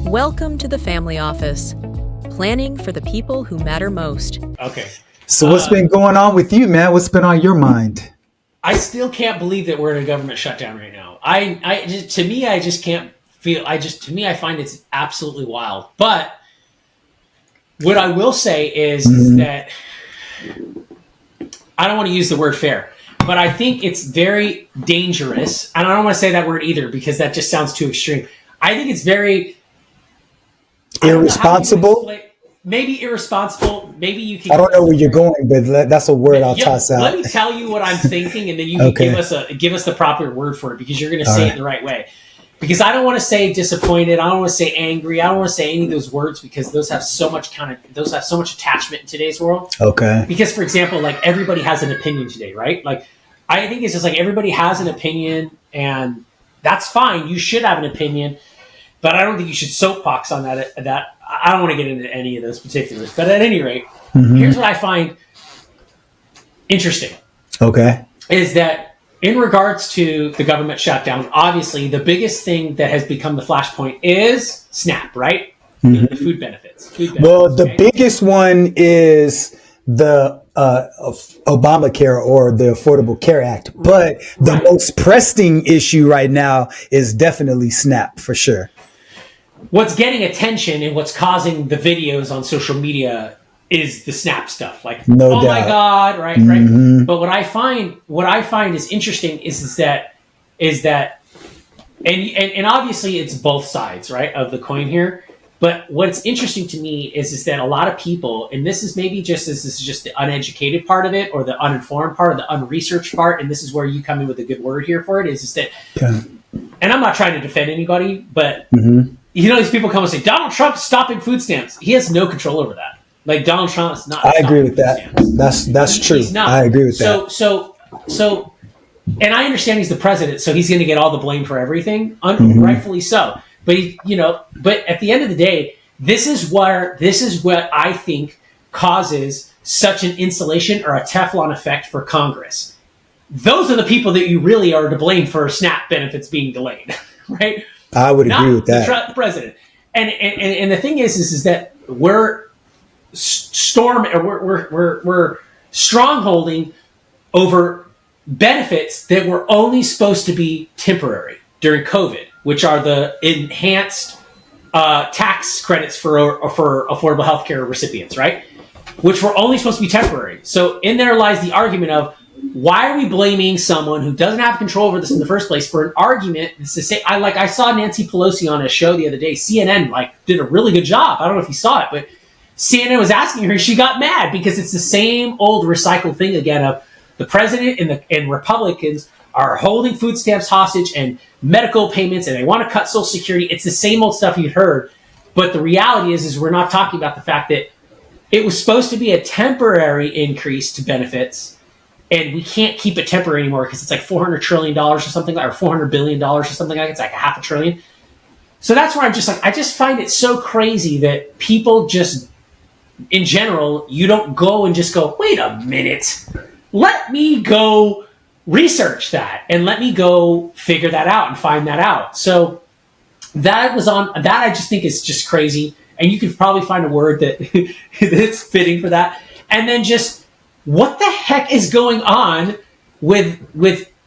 Welcome to the Family Office, planning for the people who matter most. Okay. So what's been going on with you, man? What's been on your mind? I still can't believe that we're in a government shutdown right now. To me, I find it's absolutely wild. But what I will say is that I don't want to use the word fair, but I think it's very dangerous. And I don't want to say that word either because that just sounds too extreme. I think it's very irresponsible. Maybe irresponsible. Maybe you can. I don't know where you're going, but that's a word I'll toss out. Let me tell you what I'm thinking, and then you can give us the proper word for it because you're going to say it the right way. Because I don't want to say disappointed. I don't want to say angry. I don't want to say any of those words because those have so much attachment in today's world. Okay. Because, for example, like everybody has an opinion today, right? Like I think it's just like everybody has an opinion, and that's fine. You should have an opinion, but I don't think you should soapbox on that. I don't want to get into any of those particulars, but at any rate, here's what I find interesting. Okay. Is that in regards to the government shutdown, obviously the biggest thing that has become the flashpoint is SNAP, right? The food benefits. Well, the biggest one is the Obamacare or the Affordable Care Act, but the most pressing issue right now is definitely SNAP for sure. What's getting attention and what's causing the videos on social media is the SNAP stuff. Like, my God, right? But what I find is interesting is that and obviously it's both sides, right, of the coin here. But what's interesting to me is that a lot of people, and this is just the uneducated part of it or the uninformed part or the unresearched part, and this is where you come in with a good word here for it, is that, and I'm not trying to defend anybody, but these people come and say, Donald Trump's stopping food stamps. He has no control over that. Like Donald Trump is not. I agree with that. That's true. He's not. I agree with that. So, and I understand he's the president, so he's going to get all the blame for everything, rightfully so. But but at the end of the day, this is what I think causes such an insulation or a Teflon effect for Congress. Those are the people that you really are to blame for SNAP benefits being delayed, right? I would agree with that. The president. And the thing is that we're strongholding over benefits that were only supposed to be temporary during COVID, which are the enhanced tax credits for affordable healthcare recipients, right? Which were only supposed to be temporary. So in there lies the argument of why are we blaming someone who doesn't have control over this in the first place for an argument to say, I saw Nancy Pelosi on a show the other day. CNN did a really good job. I don't know if you saw it, but CNN was asking her, she got mad because it's the same old recycled thing again of the president and Republicans are holding food stamps hostage and medical payments and they want to cut Social Security. It's the same old stuff you'd heard. But the reality is we're not talking about the fact that it was supposed to be a temporary increase to benefits. And we can't keep it temporary anymore because it's like $400 trillion or something, or $400 billion or something like it's like $500 billion. So that's where I'm just I just find it so crazy that people just, in general, you don't go and just go, wait a minute, let me go research that and let me go figure that out and find that out. So that I just think is just crazy. And you could probably find a word that's fitting for that. And then just, what the heck is going on with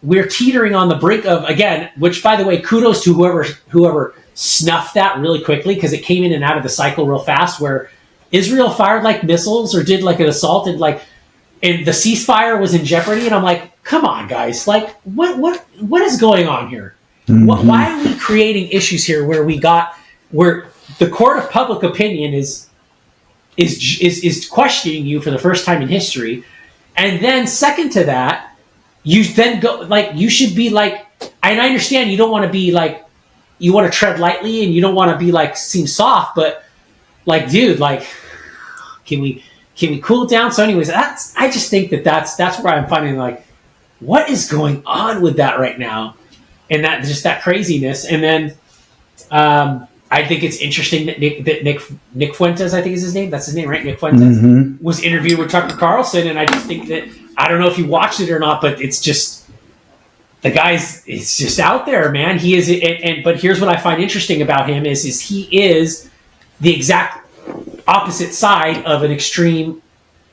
we're teetering on the brink of, again, which by the way, kudos to whoever snuffed that really quickly because it came in and out of the cycle real fast where Israel fired missiles or did an assault and the ceasefire was in jeopardy. And I'm like, come on guys, what is going on here? Why are we creating issues here where the court of public opinion is questioning you for the first time in history, and then second to that, you then go you should be and I understand you don't want to be you want to tread lightly and you don't want to be seem soft, but dude, can we cool it down? So anyways, I just think that's where I'm finding what is going on with that right now, and that just that craziness, and then I think it's interesting that Nick Fuentes, I think is his name. That's his name, right? Nick Fuentes was interviewed with Tucker Carlson, and I just think that I don't know if you watched it or not, but it's just the guy's it's just out there, man. He is, but here's what I find interesting about him is he is the exact opposite side of an extreme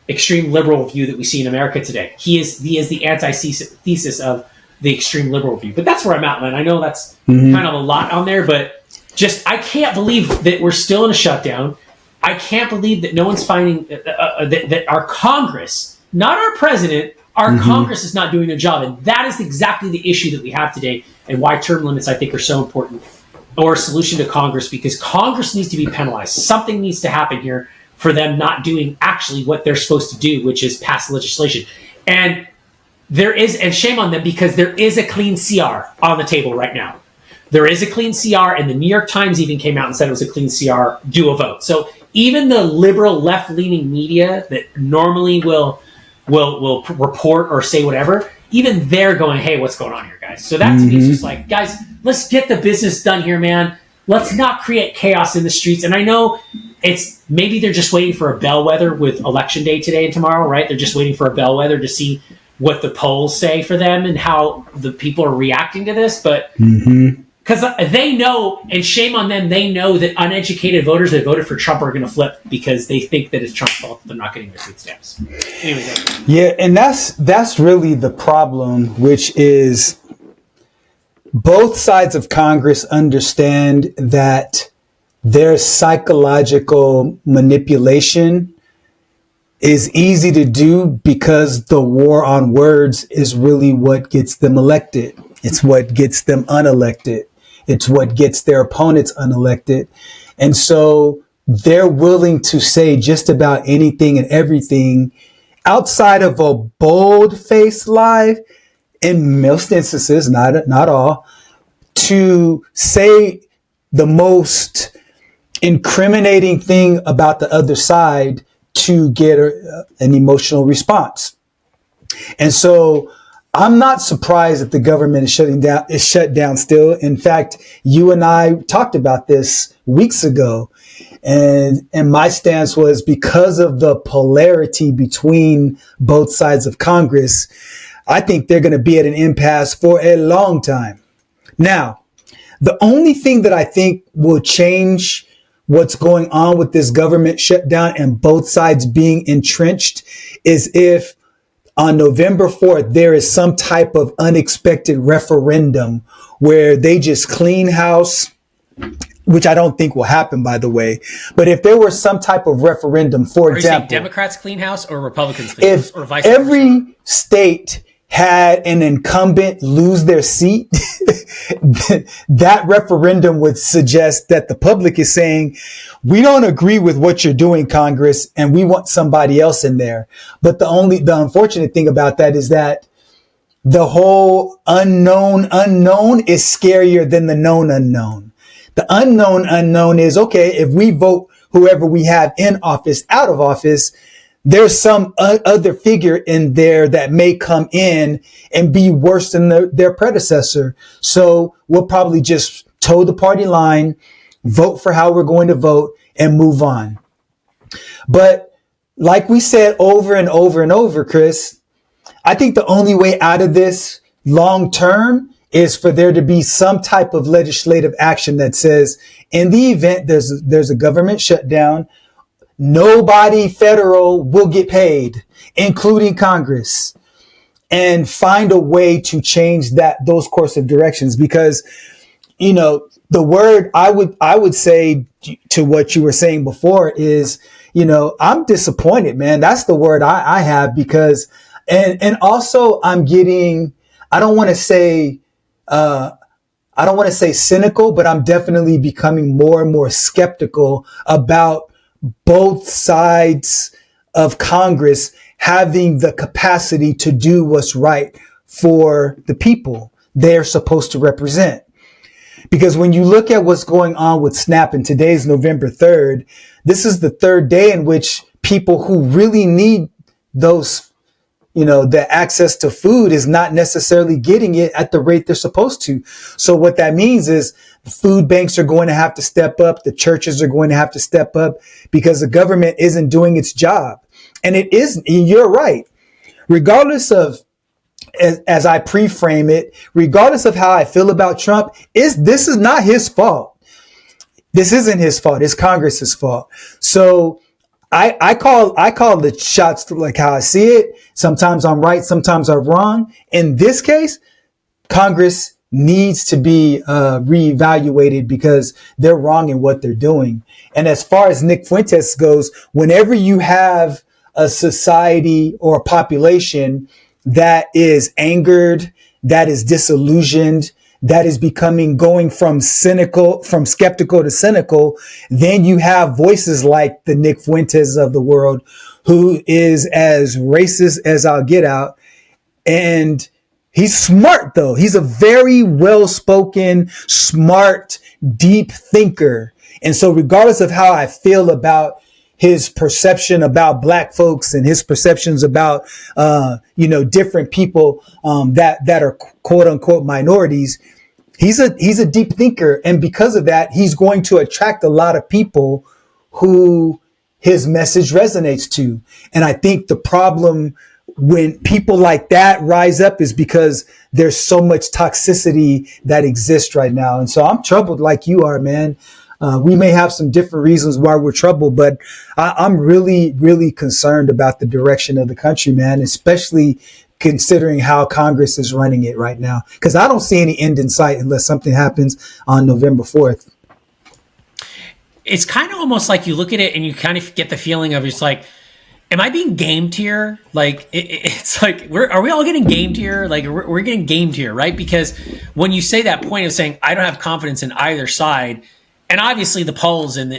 liberal view that we see in America today. He is the antithesis of the extreme liberal view. But that's where I'm at, Len. I know that's kind of a lot on there, but just I can't believe that we're still in a shutdown. I can't believe that no one's finding that our Congress, not our president, our Congress is not doing their job. And that is exactly the issue that we have today and why term limits, I think, are so important, or a solution to Congress, because Congress needs to be penalized. Something needs to happen here for them not doing actually what they're supposed to do, which is pass legislation. And shame on them, because there is a clean CR on the table right now. There is a clean CR, and the New York Times even came out and said it was a clean CR, do a vote. So even the liberal left-leaning media that normally will report or say whatever, even they're going, hey, what's going on here, guys? So that to me is just like, guys, let's get the business done here, man. Let's not create chaos in the streets. And I know maybe they're just waiting for a bellwether with election day today and tomorrow, right? They're just waiting for a bellwether to see what the polls say for them and how the people are reacting to this. But because they know, and shame on them, they know that uneducated voters that voted for Trump are going to flip because they think that it's Trump's fault that they're not getting their food stamps. Anyways, yeah, and that's really the problem, which is both sides of Congress understand that their psychological manipulation is easy to do because the war on words is really what gets them elected. It's what gets them unelected. It's what gets their opponents unelected. And so they're willing to say just about anything and everything outside of a bold-faced lie, in most instances, not all, to say the most incriminating thing about the other side to get an emotional response. And so I'm not surprised that the government is shut down still. In fact, you and I talked about this weeks ago, and my stance was because of the polarity between both sides of Congress, I think they're going to be at an impasse for a long time. Now, the only thing that I think will change what's going on with this government shutdown and both sides being entrenched is if on November 4th, there is some type of unexpected referendum where they just clean house, which I don't think will happen, by the way. But if there were some type of referendum, for example, Democrats clean house or Republicans clean house, or vice versa, versa. every state had an incumbent lose their seat, that referendum would suggest that the public is saying, we don't agree with what you're doing, Congress, and we want somebody else in there. But the unfortunate thing about that is that the whole unknown is scarier than the known unknown. The unknown is, okay, if we vote whoever we have in office out of office, there's some other figure in there that may come in and be worse than their predecessor. So we'll probably just toe the party line, vote for how we're going to vote, and move on. But like we said over and over and over, Chris, I think the only way out of this long term is for there to be some type of legislative action that says, in the event there's a government shutdown, nobody federal will get paid, including Congress, and find a way to change those course of directions. Because, the word I would say to what you were saying before is, I'm disappointed, man. That's the word I have, because, and also I'm getting, I don't want to say cynical, but I'm definitely becoming more and more skeptical about both sides of Congress having the capacity to do what's right for the people they're supposed to represent. Because when you look at what's going on with SNAP, and today's November 3rd, this is the third day in which people who really need those, the access to food is not necessarily getting it at the rate they're supposed to. So what that means is the food banks are going to have to step up. The churches are going to have to step up because the government isn't doing its job. And it is, you're right. Regardless of as I pre-frame it, regardless of how I feel about Trump, this is not his fault. This isn't his fault. It's Congress's fault. So I call the shots like how I see it. Sometimes I'm right. Sometimes I'm wrong. In this case, Congress needs to be reevaluated because they're wrong in what they're doing. And as far as Nick Fuentes goes, whenever you have a society or a population that is angered, that is disillusioned, that is going from skeptical to cynical, then you have voices like the Nick Fuentes of the world, who is as racist as I'll get out. And he's smart, though. He's a very well-spoken, smart, deep thinker. And so regardless of how I feel about his perception about black folks and his perceptions about, different people that are quote unquote minorities, he's a deep thinker. And because of that, he's going to attract a lot of people who his message resonates to. And I think the problem when people like that rise up is because there's so much toxicity that exists right now. And so I'm troubled like you are, man. We may have some different reasons why we're troubled, but I'm really, really concerned about the direction of the country, man, especially considering how Congress is running it right now. Because I don't see any end in sight unless something happens on November 4th. It's kind of almost like you look at it and you kind of get the feeling of it's like, am I being gamed here? Like, it's like, are we all getting gamed here? Like, we're getting gamed here, right? Because when you say that point of saying, I don't have confidence in either side, and obviously the polls and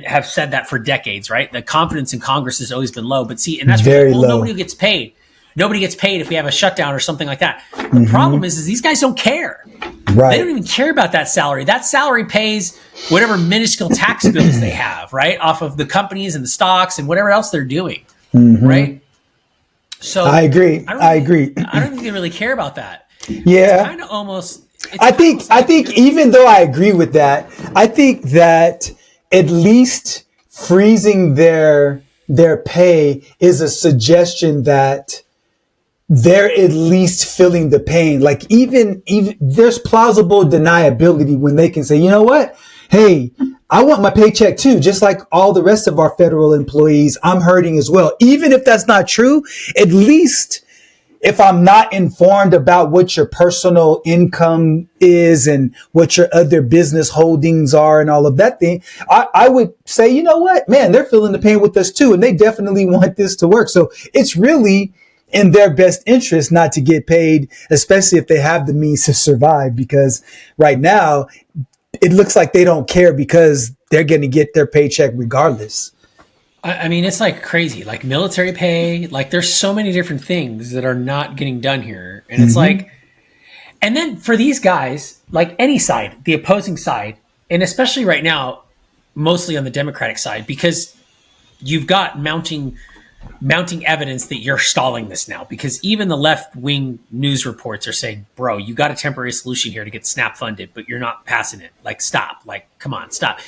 have said that for decades, right? The confidence in Congress has always been low. But see, and that's very low. Nobody gets paid. Nobody gets paid if we have a shutdown or something like that. The problem is these guys don't care. Right. They don't even care about that salary. That salary pays whatever minuscule tax bills they have, right? Off of the companies and the stocks and whatever else they're doing, right? So I agree. I agree. I don't think they really care about that. Yeah. It's kind of almost... I think even though I agree with that, I think that at least freezing their pay is a suggestion that they're at least feeling the pain. Like even there's plausible deniability when they can say, you know what? Hey, I want my paycheck too. Just like all the rest of our federal employees, I'm hurting as well. Even if that's not true, at least if I'm not informed about what your personal income is and what your other business holdings are and all of that thing, I would say, you know what, man, they're feeling the pain with us too. And they definitely want this to work. So it's really in their best interest not to get paid, especially if they have the means to survive, because right now it looks like they don't care because they're going to get their paycheck regardless. I mean, it's like crazy, like military pay, like there's so many different things that are not getting done here. And it's like, and then for these guys, like any side, the opposing side, and especially right now, mostly on the Democratic side, because you've got mounting evidence that you're stalling this now, because even the left-wing news reports are saying, bro, you got a temporary solution here to get SNAP funded, but you're not passing it. Like, stop. Like, come on, stop.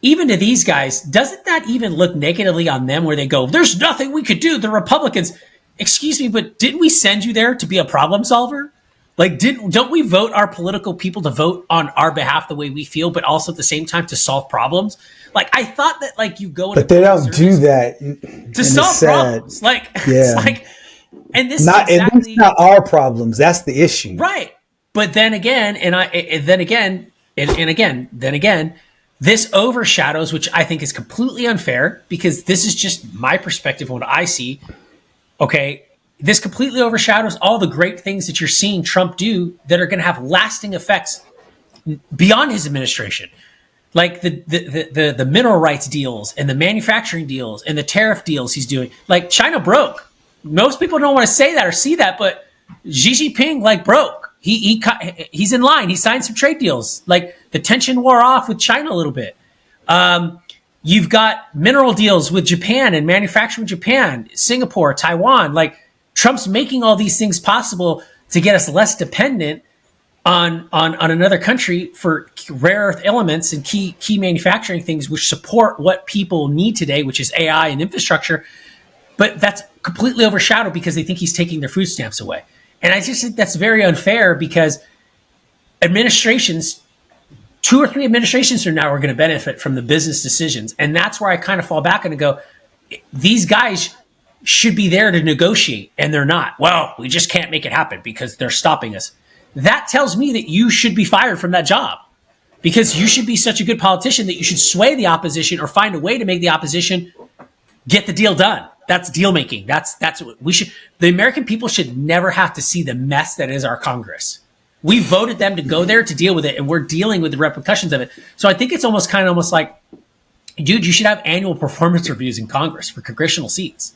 Even to these guys, doesn't that even look negatively on them where they go, there's nothing we could do, the Republicans? Excuse me, but didn't we send you there to be a problem solver? Like, don't we vote our political people to vote on our behalf the way we feel, but also at the same time to solve problems? Like, I thought that, like, you go... But they don't do that. To solve problems. Like, yeah. It's like... And this not, is exactly... And it's not our problems. That's the issue. Right. But then again, this overshadows, which I think is completely unfair, because this is just my perspective on what I see. Okay, this completely overshadows all the great things that you're seeing Trump do that are going to have lasting effects beyond his administration. Like the mineral rights deals and the manufacturing deals and the tariff deals he's doing. Like, China broke. Most people don't want to say that or see that, but Xi Jinping, like, broke. He's in line. He signed some trade deals. Like, the tension wore off with China a little bit. You've got mineral deals with Japan and manufacturing with Japan, Singapore, Taiwan. Like, Trump's making all these things possible to get us less dependent on another country for rare earth elements and key manufacturing things which support what people need today, which is AI and infrastructure. But that's completely overshadowed because they think he's taking their food stamps away. And I just think that's very unfair because administrations, 2 or 3 administrations from now, are going to benefit from the business decisions. And that's where I kind of fall back and go, these guys should be there to negotiate, and they're not. Well, we just can't make it happen because they're stopping us. That tells me that you should be fired from that job, because you should be such a good politician that you should sway the opposition or find a way to make the opposition get the deal done. That's deal making. That's what we should. The American people should never have to see the mess that is our Congress. We voted them to go there to deal with it, and we're dealing with the repercussions of it. So I think it's almost like, dude, you should have annual performance reviews in Congress for congressional seats.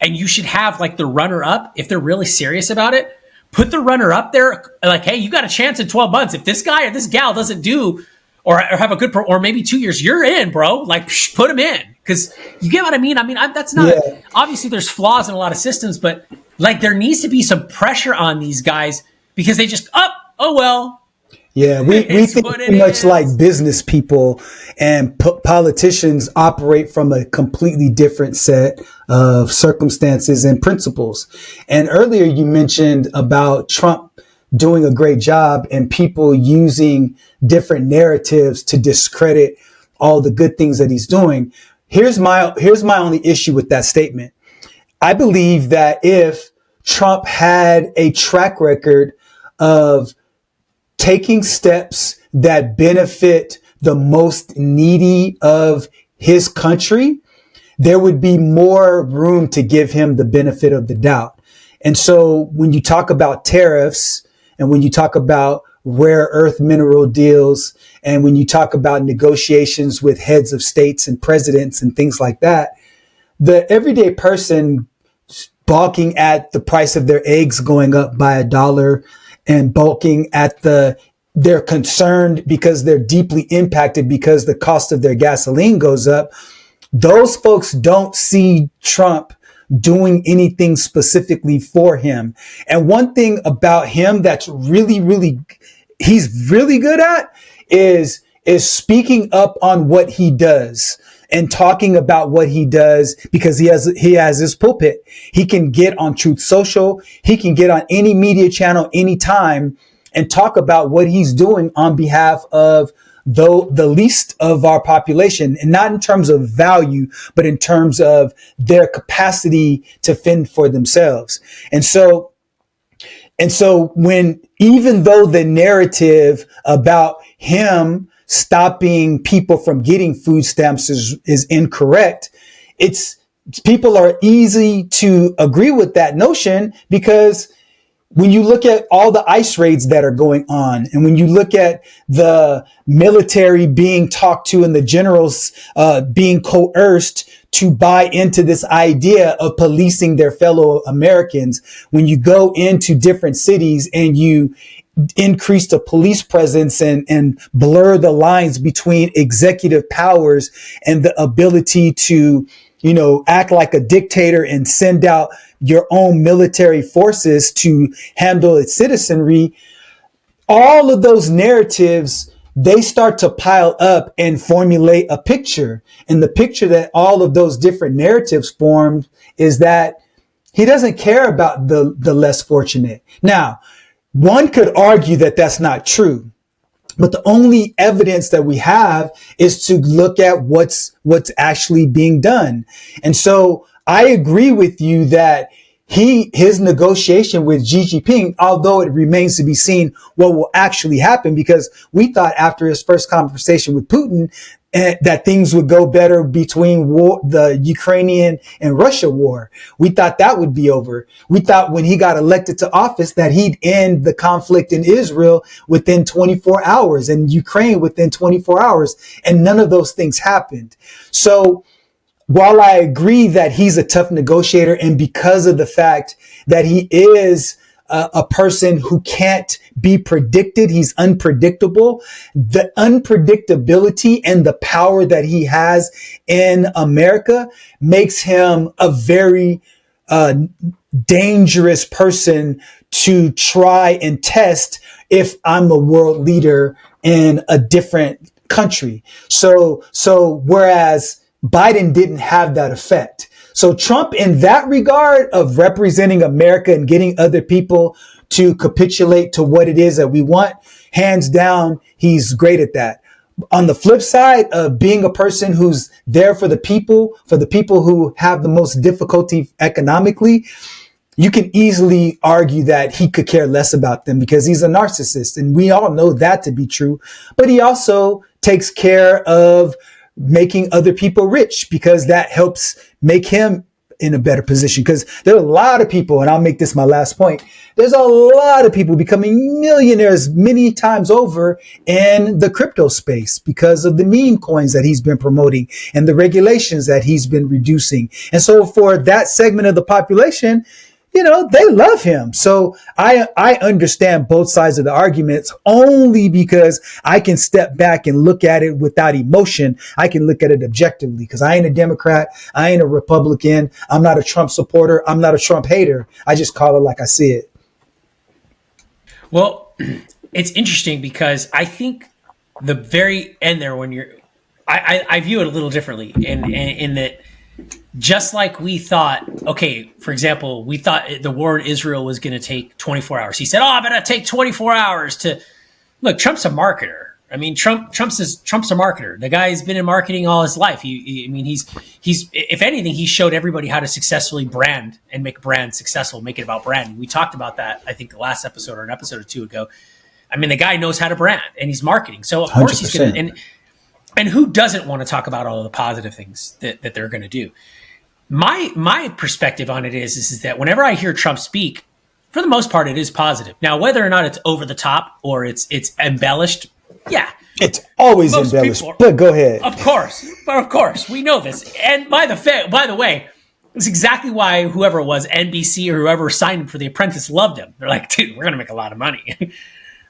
And you should have like the runner up, if they're really serious about it, put the runner up there. Like, hey, you got a chance in 12 months. If this guy or this gal doesn't do or have a good, or maybe 2 years, you're in, bro. Like, put him in. Because you get what I mean? That's not, obviously there's flaws in a lot of systems, but like there needs to be some pressure on these guys because they just, oh, well. Yeah, we think too much like business people, and politicians operate from a completely different set of circumstances and principles. And earlier you mentioned about Trump doing a great job and people using different narratives to discredit all the good things that he's doing. Here's my only issue with that statement. I believe that if Trump had a track record of taking steps that benefit the most needy of his country, there would be more room to give him the benefit of the doubt. And so when you talk about tariffs and when you talk about rare earth mineral deals and when you talk about negotiations with heads of states and presidents and things like that, the everyday person balking at the price of their eggs going up by $1 and balking at they're concerned because they're deeply impacted because the cost of their gasoline goes up. Those folks don't see Trump doing anything specifically for him. And one thing about him that's he's really good at is speaking up on what he does and talking about what he does, because he has his pulpit. He can get on Truth Social. He can get on any media channel anytime and talk about what he's doing on behalf of the least of our population, and not in terms of value, but in terms of their capacity to fend for themselves. And so when, even though the narrative about him stopping people from getting food stamps is incorrect, people are easy to agree with that notion, because when you look at all the ICE raids that are going on, and when you look at the military being talked to and the generals being coerced to buy into this idea of policing their fellow Americans, when you go into different cities and you increase the police presence and blur the lines between executive powers and the ability to, act like a dictator and send out your own military forces to handle its citizenry, all of those narratives, they start to pile up and formulate a picture. And the picture that all of those different narratives formed is that he doesn't care about the less fortunate. Now, one could argue that that's not true, but the only evidence that we have is to look at what's actually being done. And so I agree with you that his negotiation with Xi Jinping, although it remains to be seen what will actually happen, because we thought after his first conversation with Putin that things would go better between the Ukrainian and Russia war. We thought that would be over. We thought when he got elected to office that he'd end the conflict in Israel within 24 hours and Ukraine within 24 hours. And none of those things happened. So while I agree that he's a tough negotiator, and because of the fact that he is a person who can't be predicted, he's unpredictable, the unpredictability and the power that he has in America makes him a very dangerous person to try and test if I'm a world leader in a different country. So whereas Biden didn't have that effect. So Trump, in that regard of representing America and getting other people to capitulate to what it is that we want. Hands down, he's great at that. On the flip side of being a person who's there for the people who have the most difficulty economically, you can easily argue that he could care less about them because he's a narcissist. And we all know that to be true. But he also takes care of making other people rich because that helps make him in a better position. Because there are a lot of people, and I'll make this my last point, there's a lot of people becoming millionaires many times over in the crypto space because of the meme coins that he's been promoting and the regulations that he's been reducing. And so for that segment of the population, you know, they love him. So I understand both sides of the arguments only because I can step back and look at it without emotion. I can look at it objectively because I ain't a Democrat. I ain't a Republican. I'm not a Trump supporter. I'm not a Trump hater. I just call it like I see it. Well, it's interesting because I think the very end there, when I view it a little differently in that, just like we thought, okay, for example, we thought the war in Israel was going to take 24 hours. He said, I'm going to take 24 hours to look. Trump's a marketer. I mean, Trump's a marketer. The guy's been in marketing all his life. He's if anything, he showed everybody how to successfully brand and make a brand successful, make it about branding. We talked about that, I think, the last episode or an episode or two ago. I mean, the guy knows how to brand and he's marketing. So of course 100%. he's going to, and who doesn't want to talk about all of the positive things that they're going to do? My perspective on it is that whenever I hear Trump speak, for the most part, it is positive. Now, whether or not it's over the top or it's embellished, yeah. It's always embellished, but go ahead. Of course, we know this. And by the way, it's exactly why whoever it was, NBC or whoever signed for The Apprentice, loved him. They're like, dude, we're going to make a lot of money.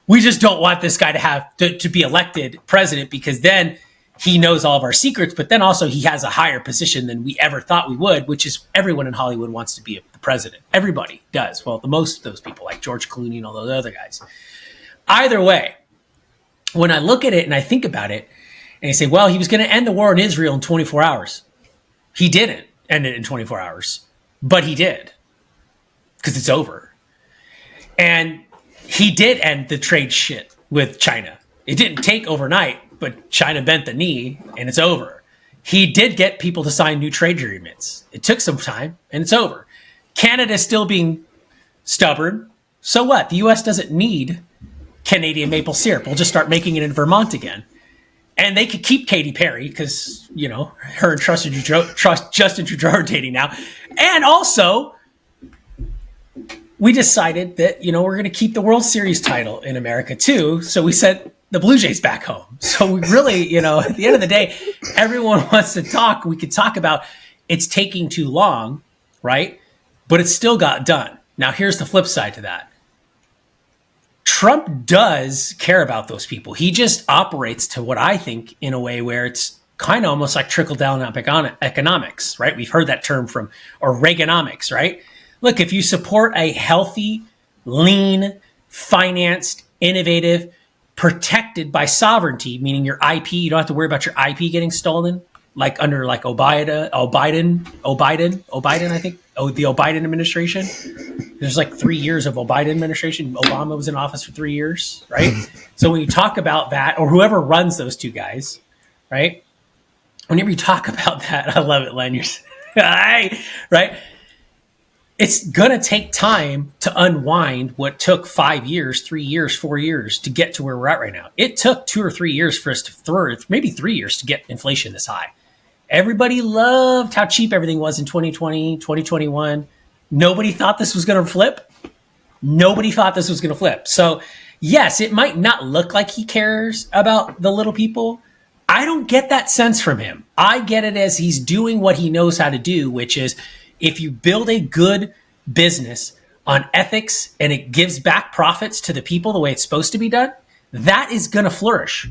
We just don't want this guy to be elected president because then he knows all of our secrets, but then also he has a higher position than we ever thought we would, which is everyone in Hollywood wants to be the president. Everybody does. Well, the most of those people, like George Clooney and all those other guys. Either way, when I look at it and I think about it, and I say, well, he was going to end the war in Israel in 24 hours. He didn't end it in 24 hours, but he did because it's over. And he did end the trade shit with China. It didn't take overnight, but China bent the knee and it's over. He did get people to sign new trade agreements. It took some time and it's over. Canada's still being stubborn. So what? The U.S. doesn't need Canadian maple syrup. We'll just start making it in Vermont again. And they could keep Katy Perry because, you know, her and Justin Trudeau are dating now. And also, we decided that, you know, we're going to keep the World Series title in America too. So we sent the Blue Jays back home. So we really, you know, at the end of the day, everyone wants to talk. We could talk about it's taking too long, right? But it still got done. Now, here's the flip side to that. Trump does care about those people. He just operates to what I think in a way where it's kind of almost like trickle-down economics, right? We've heard that term or Reaganomics, right? Look, if you support a healthy, lean, financed, innovative, protected by sovereignty, meaning your IP, you don't have to worry about your IP getting stolen, like under like Biden, I think. The Biden administration. There's like 3 years of Biden administration. Obama was in office for 3 years, right? So when you talk about that, or whoever runs those two guys, right? Whenever you talk about that, I love it, Len. You're right? It's going to take time to unwind what took 5 years, 3 years, 4 years to get to where we're at right now. It took 2 or 3 years for us maybe 3 years to get inflation this high. Everybody loved how cheap everything was in 2020, 2021. Nobody thought this was going to flip. So yes, it might not look like he cares about the little people. I don't get that sense from him. I get it as he's doing what he knows how to do, which is if you build a good business on ethics and it gives back profits to the people the way it's supposed to be done, that is going to flourish.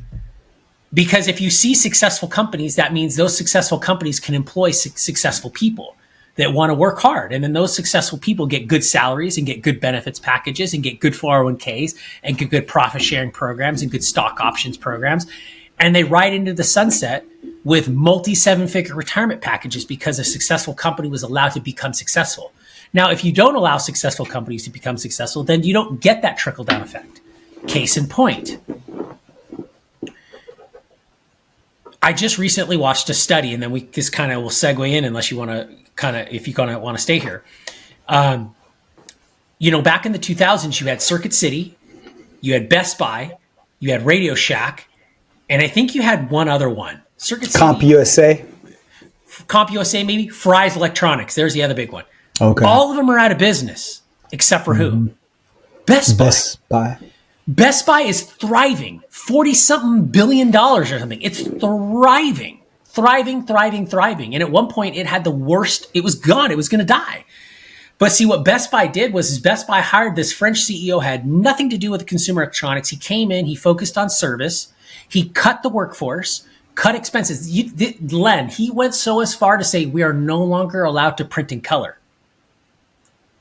Because if you see successful companies, that means those successful companies can employ successful people that want to work hard. And then those successful people get good salaries and get good benefits packages and get good 401ks and get good profit sharing programs and good stock options programs. And they ride into the sunset with multi 7-figure retirement packages because a successful company was allowed to become successful. Now, if you don't allow successful companies to become successful, then you don't get that trickle down effect. Case in point, I just recently watched a study, and then we just kind of will segue in, unless you want to if you want to stay here. Back in the 2000s, you had Circuit City, you had Best Buy, you had Radio Shack, and I think you had one other one. Circuit City, CompUSA, maybe Fry's Electronics. There's the other big one. Okay. All of them are out of business except for who? Best Buy. Best Buy is thriving, $40-something billion or something. It's thriving. And at one point, it had the worst. It was gone. It was going to die. But see, what Best Buy did was Best Buy hired this French CEO, had nothing to do with consumer electronics. He came in, he focused on service. He cut the workforce, cut expenses. Len, he went so as far to say, we are no longer allowed to print in color.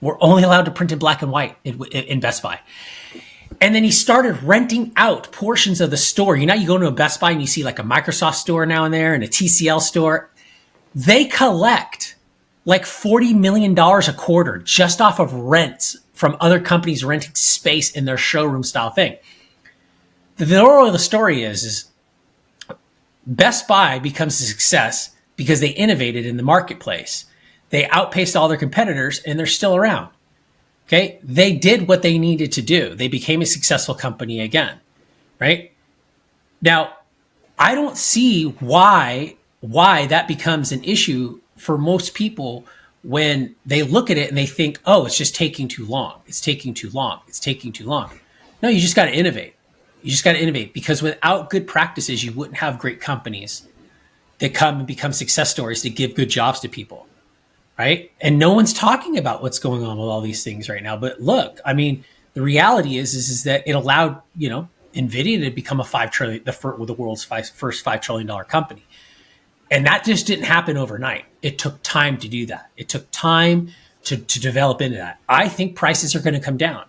We're only allowed to print in black and white in Best Buy. And then he started renting out portions of the store. You go to a Best Buy and you see like a Microsoft store now and there and a TCL store. They collect like $40 million a quarter just off of rents from other companies renting space in their showroom style thing. The moral of the story is Best Buy becomes a success because they innovated in the marketplace. They outpaced all their competitors and they're still around. Okay. They did what they needed to do. They became a successful company again. Right now, I don't see why that becomes an issue for most people when they look at it and they think, oh, it's just taking too long. It's taking too long. No, you just got to innovate. Because without good practices, you wouldn't have great companies that come and become success stories that give good jobs to people. Right. And no one's talking about what's going on with all these things right now. But look, the reality is that it allowed, Nvidia to become the world's first $5 trillion company. And that just didn't happen overnight. It took time to do that. It took time to develop into that. I think prices are going to come down.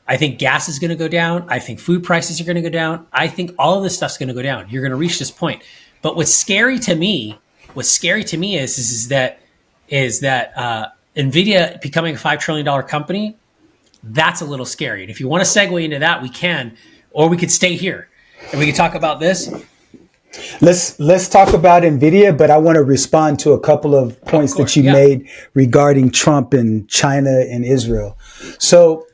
I think gas is going to go down. I think food prices are going to go down. I think all of this stuff's going to go down. You're going to reach this point. But what's scary to me is that Nvidia becoming a $5 trillion company, that's a little scary. And if you want to segue into that, we can, or we could stay here and we can talk about this. Let's talk about Nvidia, but I want to respond to a couple of points that you made regarding Trump and China and Israel. So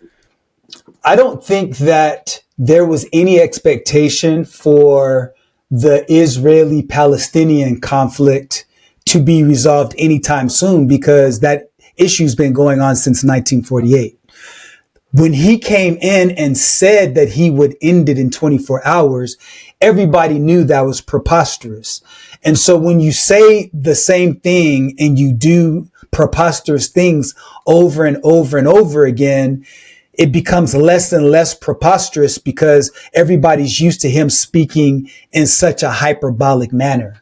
I don't think that there was any expectation for the Israeli-Palestinian conflict to be resolved anytime soon, because that issue's been going on since 1948. When he came in and said that he would end it in 24 hours, everybody knew that was preposterous. And so when you say the same thing and you do preposterous things over and over and over again, it becomes less and less preposterous because everybody's used to him speaking in such a hyperbolic manner.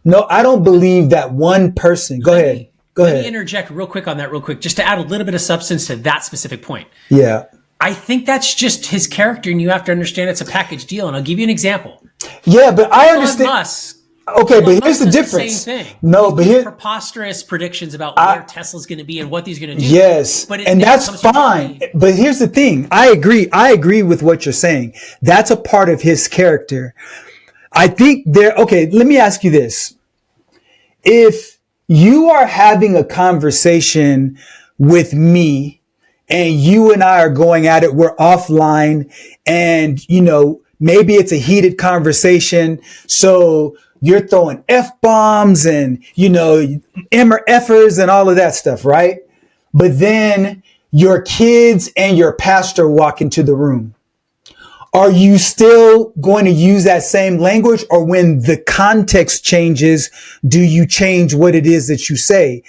No, I don't believe that one person. Go ahead. Let me interject real quick on that just to add a little bit of substance to that specific point. Yeah. I think that's just his character, and you have to understand it's a package deal. And I'll give you an example. Yeah, but I understand. Musk, okay, but here's the difference. The same thing. No, but here's preposterous predictions about where Tesla's going to be and what he's going to do. Yes, and that's fine. But here's the thing. I agree with what you're saying. That's a part of his character. I think okay, let me ask you this. If you are having a conversation with me and you and I are going at it, we're offline and, maybe it's a heated conversation. So you're throwing F-bombs and, Effers and all of that stuff, right? But then your kids and your pastor walk into the room. Are you still going to use that same language, or when the context changes, do you change what it is that you say?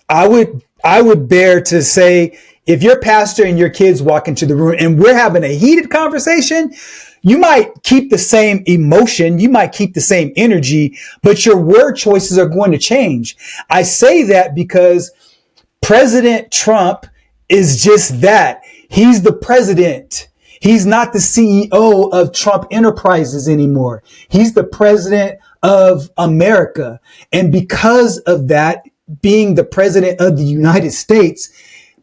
I would bear to say, if your pastor and your kids walk into the room and we're having a heated conversation, you might keep the same emotion, you might keep the same energy, but your word choices are going to change. I say that because President Trump is just that. He's the president. He's not the CEO of Trump Enterprises anymore. He's the president of America. And because of that, being the president of the United States,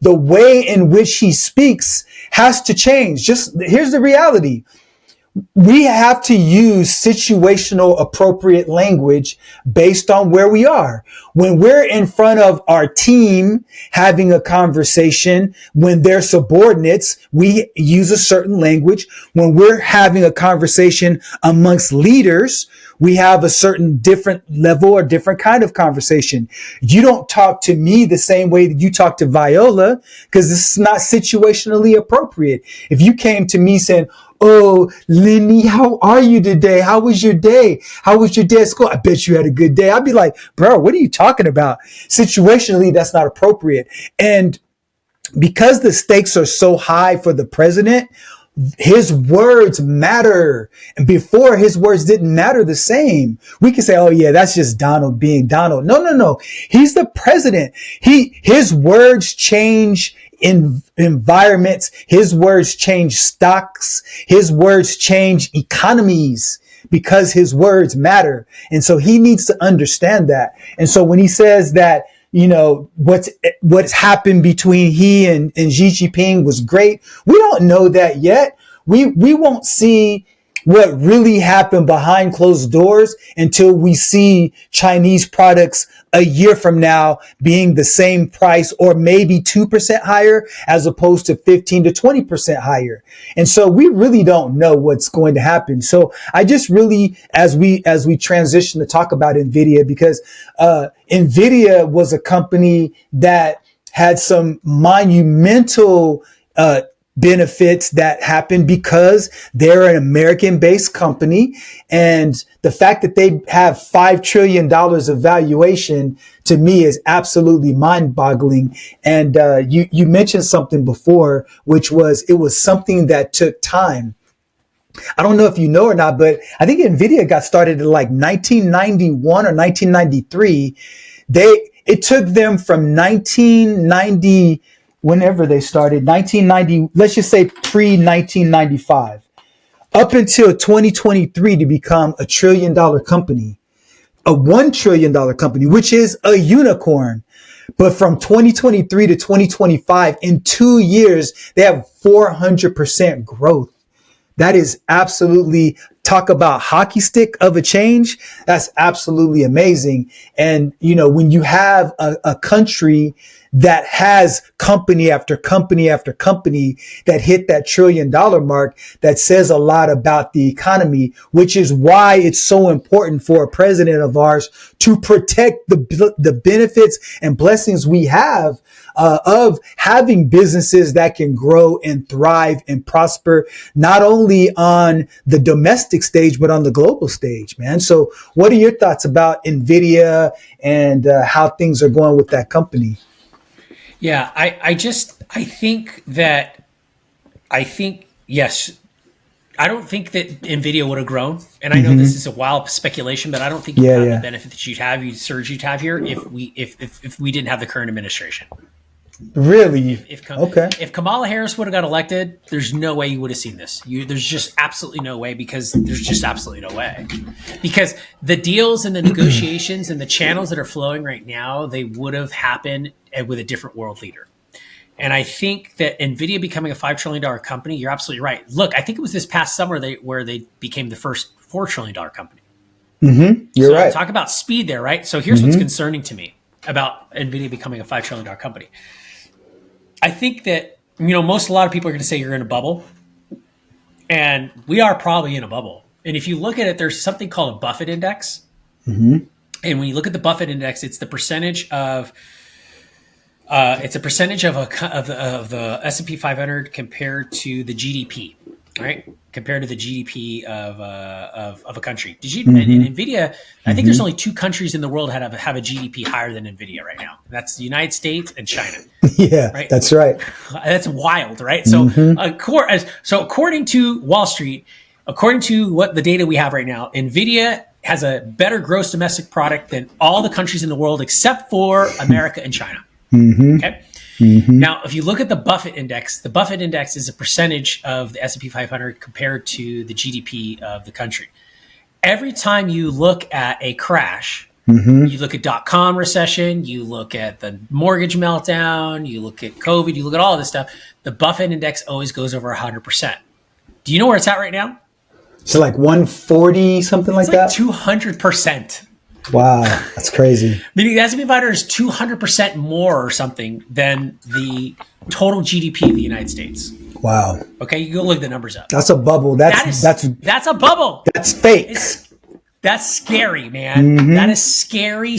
the way in which he speaks has to change. Just here's the reality. We have to use situational appropriate language based on where we are. When we're in front of our team having a conversation, when they're subordinates, we use a certain language. When we're having a conversation amongst leaders, we have a certain different level or different kind of conversation. You don't talk to me the same way that you talk to Viola, because this is not situationally appropriate. If you came to me saying, "Oh, Lenny, how are you today? How was your day? How was your day at school? I bet you had a good day." I'd be like, "Bro, what are you talking about?" Situationally, that's not appropriate. And because the stakes are so high for the president, his words matter. And before, his words didn't matter the same. We can say, "Oh yeah, that's just Donald being Donald." No, no, no. He's the president. His words change in environments. His words change stocks. His words change economies because his words matter. And so he needs to understand that. And so when he says that, what's happened between he and Xi Jinping was great, we don't know that yet. We won't see what really happened behind closed doors until we see Chinese products a year from now being the same price or maybe 2% higher as opposed to 15 to 20% higher. And so we really don't know what's going to happen. So I just really, as we transition to talk about Nvidia, because Nvidia was a company that had some monumental benefits that happen because they're an American-based company. And the fact that they have $5 trillion of valuation, to me, is absolutely mind-boggling. And you mentioned something before, which was it was something that took time. I don't know if you know or not, but I think Nvidia got started in like 1991 or 1993. It took them from 1990, whenever they started, 1990, let's just say pre-1995, up until 2023 to become a $1 trillion company, a $1 trillion company, which is a unicorn. But from 2023 to 2025, in 2 years, they have 400% growth. That is absolutely, talk about hockey stick of a change. That's absolutely amazing. And, when you have a country that has company after company after company that hit that $1 trillion mark, that says a lot about the economy, which is why it's so important for a president of ours to protect the benefits and blessings we have of having businesses that can grow and thrive and prosper, not only on the domestic stage, but on the global stage, man. So what are your thoughts about Nvidia and how things are going with that company? Yeah, I think, yes, I don't think that Nvidia would have grown. And I know this is a wild speculation, but I don't think you have the benefit that you'd have here if we didn't have the current administration. Really? If Kamala Harris would have got elected, there's no way you would have seen this. There's just absolutely no way, because there's just absolutely no way. Because the deals and the negotiations and the channels that are flowing right now, they would have happened with a different world leader. And I think that Nvidia becoming a $5 trillion company, you're absolutely right. Look, I think it was this past summer where they became the first $4 trillion company. You're right. Talk about speed there, right? So here's what's concerning to me about Nvidia becoming a $5 trillion company. I think that, a lot of people are going to say you're in a bubble. And we are probably in a bubble. And if you look at it, there's something called a Buffett index. And when you look at the Buffett index, it's the percentage of the S&P 500 compared to the GDP, right? Compared to the GDP of a country. In Nvidia, I think there's only 2 countries in the world that have a GDP higher than Nvidia right now. That's the United States and China. Yeah, right? That's right. That's wild, right? So, according to Wall Street, according to what the data we have right now, Nvidia has a better gross domestic product than all the countries in the world except for America and China. Okay. Now, if you look at the Buffett index is a percentage of the S&P 500 compared to the GDP of the country. Every time you look at a crash, You look at .com recession, you look at the mortgage meltdown, you look at COVID, you look at all of this stuff. The Buffett index always goes over 100%. Do you know where it's at right now? So like 140, something like that? 200%. Wow, that's crazy. Meaning the S&P 500 is 200% more or something than the total GDP of the United States. Wow. Okay, you go look the numbers up. That's a bubble. That's a bubble. That's fake. That's scary, man. That is scary.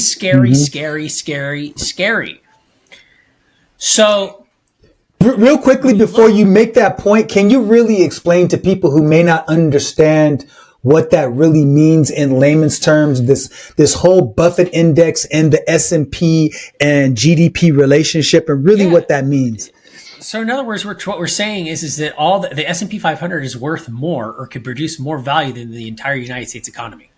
So, real quickly before you make that point, can you really explain to people who may not understand what that really means in layman's terms, this whole Buffett index and the S&P and GDP relationship, and really what that means? So in other words, what we're saying is that all the S&P 500 is worth more or could produce more value than the entire United States economy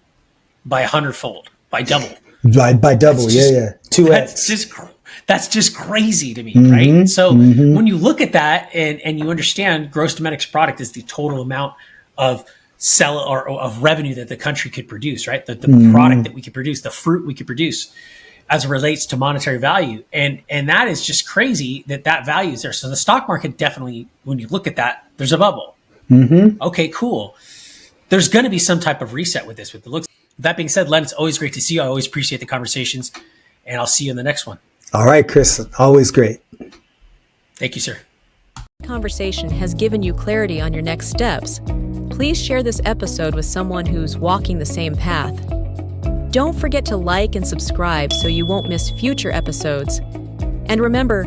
by 100-fold, by double. By double, 2x. That's just crazy to me, right? So when you look at that and you understand gross domestic product is the total amount of of revenue that the country could produce, right? The product that we could produce, the fruit we could produce as it relates to monetary value. And that is just crazy that value is there. So the stock market definitely, when you look at that, there's a bubble. Okay, cool. There's going to be some type of reset with this, with the looks. That being said, Len, it's always great to see you. I always appreciate the conversations, and I'll see you in the next one. All right, Chris, always great. Thank you, sir. Conversation has given you clarity on your next steps. Please share this episode with someone who's walking the same path. Don't forget to like and subscribe so you won't miss future episodes. And remember,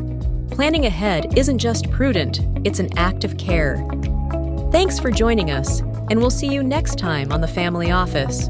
planning ahead isn't just prudent, it's an act of care. Thanks for joining us, and we'll see you next time on The Family Office.